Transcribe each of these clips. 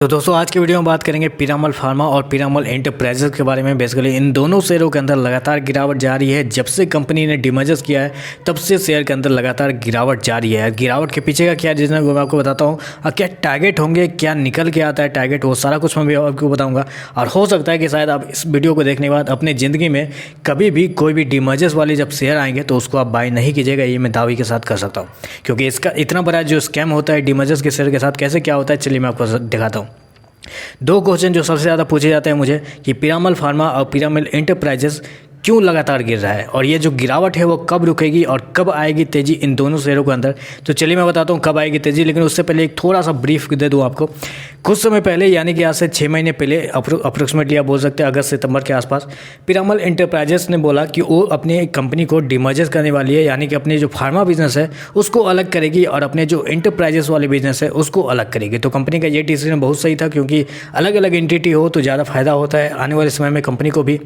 तो दोस्तों आज की वीडियो में बात करेंगे पीरामल फार्मा और पीरामल एंटरप्राइजेस के बारे में। बेसिकली इन दोनों शेयरों के अंदर लगातार गिरावट जारी है। जब से कंपनी ने डीमर्जर्स किया है तब से शेयर के अंदर लगातार गिरावट जारी है। गिरावट के पीछे का क्या रीज़न है वो मैं आपको बताता हूँ, और क्या टारगेट होंगे, क्या निकल के आता है टारगेट, वो सारा कुछ मैं भी आपको बताऊँगा। और हो सकता है कि शायद आप इस वीडियो को देखने के बाद अपनी ज़िंदगी में कभी भी कोई भी डीमर्जर्स वाली जब शेयर आएंगे तो उसको आप बाय नहीं कीजिएगा, ये मैं दावे के साथ कर सकता हूँ। क्योंकि इसका इतना बड़ा जो स्कैम होता है डीमर्जर्स के शेयर के साथ, कैसे क्या होता है चलिए मैं आपको दिखाता हूँ। दो क्वेश्चन जो सबसे ज़्यादा पूछे जाते हैं मुझे कि पीरामल फार्मा और पीरामल एंटरप्राइजेस क्यों लगातार गिर रहा है, और ये जो गिरावट है वो कब रुकेगी और कब आएगी तेज़ी इन दोनों शेयरों के अंदर। तो चलिए मैं बताता हूँ कब आएगी तेज़ी, लेकिन उससे पहले एक थोड़ा सा ब्रीफ दे दूँ आपको। कुछ समय पहले यानी कि आज से 6 महीने पहले अप्रोक्सीमेटली आप बोल सकते हैं अगस्त सितंबर के आसपास, पीरामल एंटरप्राइजेस ने बोला कि वो अपनी कंपनी को डीमर्जर्स करने वाली है, यानी कि अपने जो फार्मा बिजनेस है उसको अलग करेगी और अपने जो एंटरप्राइजेस वाले बिजनेस है उसको अलग करेगी। तो कंपनी का ये डिसीजन बहुत सही था, क्योंकि अलग अलग एंटिटी हो तो ज़्यादा फायदा होता है आने वाले समय में कंपनी को भी।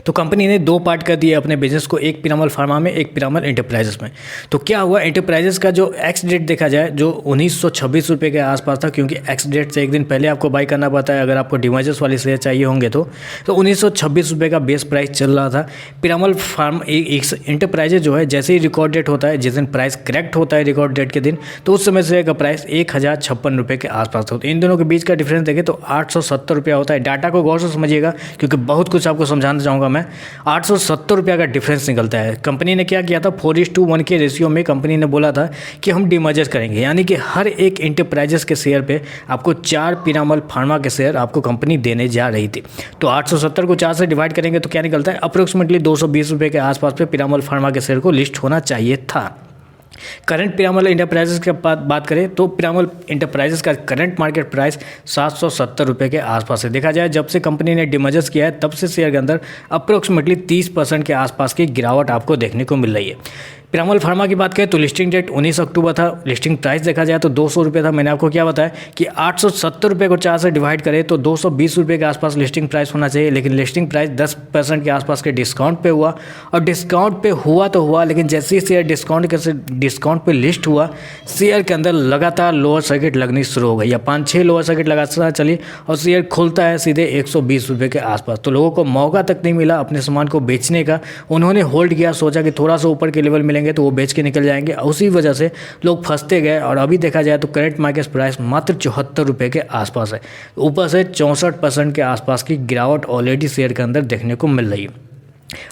तो कंपनी ने दो पार्ट कर दिए अपने बिजनेस को, एक पीरामल फार्मा में, एक पीरामल एंटरप्राइजेस में। तो क्या हुआ, एंटरप्राइजेस का जो एक्स डेट देखा जाए जो 1926 रुपये के आसपास था, क्योंकि एक्स डेट से एक दिन पहले आपको बाई करना पड़ता है अगर आपको डीमर्जर्स वाले शेयर चाहिए होंगे तो 1926 रुपये का बेस प्राइस चल रहा था। पीरामल फार्म एंटरप्राइजेस जो है जैसे ही रिकॉर्ड डेट होता है, जिस दिन प्राइस करेक्ट होता है रिकॉर्ड डेट के दिन, तो उस समय शेयर का प्राइस 1056 रुपये के आसपास था। तो इन दोनों के बीच का डिफरेंस देखें तो 870 रुपया होता है। डाटा को गौर से समझिएगा क्योंकि बहुत कुछ आपको समझाना चाहूँगा मैं। 870 रुपया का डिफरेंस निकलता है। कंपनी ने क्या किया था, 4:1 के रेशियो में कंपनी ने बोला था कि हम डीमर्जर्स करेंगे, यानी कि हर एक एंटरप्राइजेस के शेयर पे आपको 4 पीरामल फार्मा के शेयर आपको कंपनी देने जा रही थी। तो 870 को 4 से डिवाइड करेंगे तो क्या निकलता है, अप्रोक्सीमेटली 220 रुपये के आसपास पे पीरामल फार्मा के शेयर को लिस्ट होना चाहिए था। करंट पीरामल एंटरप्राइजेस की बात करें तो पीरामल एंटरप्राइजेस का करंट मार्केट प्राइस 770 रुपये के आसपास है। देखा जाए जब से कंपनी ने डीमर्जर्स किया है तब से शेयर के अंदर अप्रोक्सीमेटली 30% के आसपास की गिरावट आपको देखने को मिल रही है। पीरामल फार्मा की बात करें तो लिस्टिंग डेट 19 अक्टूबर था। लिस्टिंग प्राइस देखा जाए तो 200 रुपये था। मैंने आपको क्या बताया कि 870 रुपये को 4 से डिवाइड करें तो 220 रुपये के आसपास लिस्टिंग प्राइस होना चाहिए, लेकिन लिस्टिंग प्राइस 10% के आसपास के डिस्काउंट पे हुआ। और डिस्काउंट पे हुआ तो हुआ, लेकिन जैसे ही शेयर डिस्काउंट पे लिस्ट हुआ, शेयर के अंदर लगातार लोअर सर्किट लगनी शुरू हो गई, या 5-6 लोअर सर्किट लगातार चली और शेयर खुलता है सीधे 120 रुपये के आसपास। तो लोगों को मौका तक नहीं मिला अपने सामान को बेचने का। उन्होंने होल्ड किया, सोचा कि थोड़ा सा ऊपर के लेवल मिलेंगे तो वो बेच के निकल जाएंगे। उसी वजह से लोग फंसते गए और अभी देखा जाए तो करंट मार्केट प्राइस मात्र 74 रुपये के आसपास है। ऊपर से 64% के आसपास की गिरावट ऑलरेडी शेयर के अंदर देखने को मिल रही है।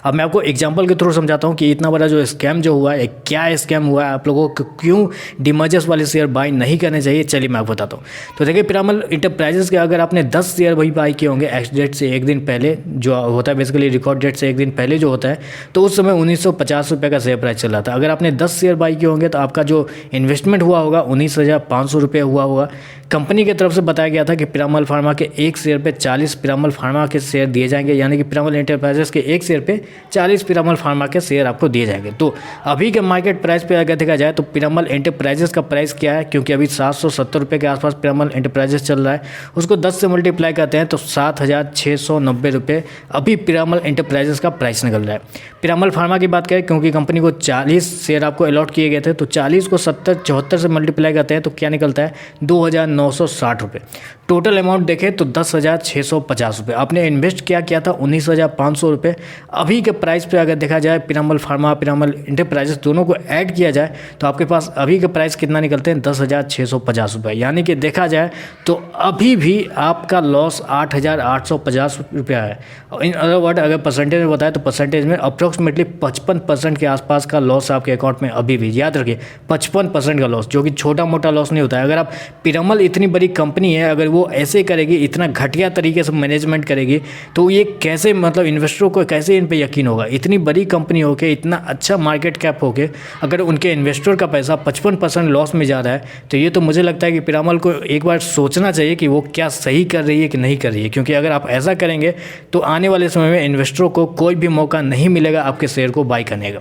अब मैं आपको एग्जांपल के थ्रू समझाता हूँ कि इतना बड़ा जो स्कैम जो हुआ है, क्या स्कैम हुआ है, आप लोगों को क्यों डीमर्जर्स वाले शेयर बाई नहीं करने चाहिए, चलिए मैं आपको बताता हूँ। तो देखिए पीरामल एंटरप्राइजेस के अगर आपने 10 शेयर वही बाई किए होंगे एक्स डेट से एक दिन पहले, जो होता है बेसिकली रिकॉर्ड डेट से एक दिन पहले जो होता है, तो उस समय 1950 रुपये का शेयर प्राइस चल रहा था। अगर आपने 10 शेयर बाई किए होंगे तो आपका जो इन्वेस्टमेंट हुआ होगा 19,500 रुपये हुआ होगा। कंपनी की तरफ से बताया गया था कि पीरामल फार्मा के एक शेयर पे 40 पीरामल फार्मा के शेयर दिए जाएंगे, यानी कि पीरामल एंटरप्राइजेस के एक शेयर पे 40 पीरामल फार्मा के शेयर आपको दिए जाएंगे। तो अभी के मार्केट प्राइस पे अगर देखा जाए तो पीरामल एंटरप्राइजेस का प्राइस क्या है, क्योंकि अभी 770 रुपये के आसपास पीरामल एंटरप्राइजेस चल रहा है, उसको 10 से मल्टीप्लाई करते हैं तो 7,690 रुपये अभी पीरामल एंटरप्राइजेस का प्राइस निकल रहा है। पीरामल फार्मा की बात करें, क्योंकि कंपनी को 40 शेयर आपको अलॉट किए गए थे, तो 40 को 74 से मल्टीप्लाई करते हैं तो क्या निकलता है, 2,960 रुपये। टोटल अमाउंट देखें तो 10,650 रुपये। आपने इन्वेस्ट किया था 19,500 रुपये। अभी के प्राइस पे अगर देखा जाए पीरामल फार्मा पीरामल एंटरप्राइजेस दोनों को ऐड किया जाए तो आपके पास अभी के प्राइस कितना निकलते हैं, 10,650 रुपये। यानी कि देखा जाए तो अभी भी आपका लॉस 8,850 रुपया है। इन अदर वर्ड अगर परसेंटेज में बताएं तो परसेंटेज में अप्रोक्सीमेटली 55% के आसपास का लॉस आपके अकाउंट में अभी भी। याद रखिए 55% का लॉस, जो कि छोटा मोटा लॉस नहीं होता है। अगर आप पीरामल इतनी बड़ी कंपनी है, अगर वो ऐसे करेगी, इतना घटिया तरीके से मैनेजमेंट करेगी, तो ये कैसे, मतलब इन्वेस्टरों को कैसे इन पे यकीन होगा। इतनी बड़ी कंपनी होके, इतना अच्छा मार्केट कैप होके, अगर उनके इन्वेस्टर का पैसा 55% लॉस में जा रहा है, तो ये तो मुझे लगता है कि पीरामल को एक बार सोचना चाहिए कि वो क्या सही कर रही है कि नहीं कर रही है। क्योंकि अगर आप ऐसा करेंगे तो आने वाले समय में इन्वेस्टरों को कोई भी मौका नहीं मिलेगा आपके शेयर को बाई करने का।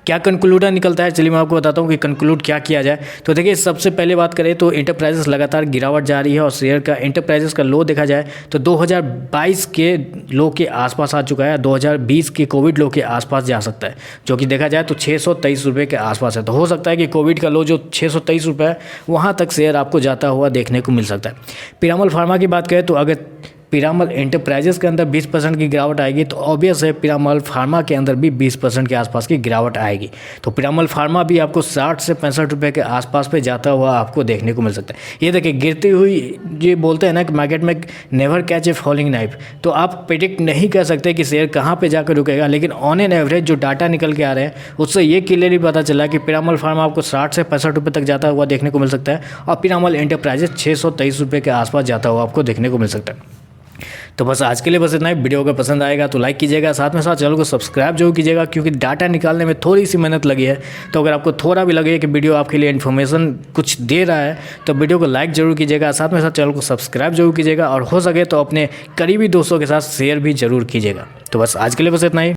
क्या कंक्लूडन निकलता है, चलिए मैं आपको बताता हूँ कि कंक्लूड क्या किया जाए। तो देखिए सबसे पहले बात करें तो इंटरप्राइजेस लगातार गिरावट जा रही है और शेयर का इंटरप्राइजेस का लो देखा जाए तो 2022 के लो के आसपास आ चुका है, 2020 के कोविड लो के आसपास जा सकता है, जो कि देखा जाए तो 623 रुपये के आसपास है। तो हो सकता है कि कोविड का लो जो 623 रुपये है वहाँ तक शेयर आपको जाता हुआ देखने को मिल सकता है। पीरामल फार्मा की बात करें तो अगर पीरामल एंटरप्राइजेस के अंदर 20% की गिरावट आएगी तो ऑब्वियस है पीरामल फार्मा के अंदर भी 20% के आसपास की गिरावट आएगी। तो पीरामल फार्मा भी आपको 60 से 65 रुपये के आसपास पे जाता हुआ आपको देखने को मिल सकता है। ये देखिए गिरती हुई, ये बोलते हैं ना कि मार्केट में never catch a falling knife, तो आप प्रेडिक्ट नहीं कर सकते कि शेयर कहाँ पर जाकर रुकेगा, लेकिन ऑन एन एवरेज जो डाटा निकल के आ रहे हैं उससे ये क्लियरली पता चला कि पीरामल फार्मा आपको 60 से 65 रुपये तक जाता हुआ देखने को मिल सकता है और पीरामल एंटरप्राइजेस 623 रुपये के आसपास जाता हुआ आपको देखने को मिल सकता है। तो बस आज के लिए बस इतना ही। वीडियो अगर पसंद आएगा तो लाइक कीजिएगा, साथ में साथ चैनल को सब्सक्राइब जरूर कीजिएगा, क्योंकि डाटा निकालने में थोड़ी सी मेहनत लगी है। तो अगर आपको थोड़ा भी लगे कि वीडियो आपके लिए इन्फॉर्मेशन कुछ दे रहा है तो वीडियो को लाइक जरूर कीजिएगा, साथ में साथ चैनल को सब्सक्राइब जरूर कीजिएगा और हो सके तो अपने करीबी दोस्तों के साथ शेयर भी जरूर कीजिएगा। तो बस आज के लिए बस इतना ही।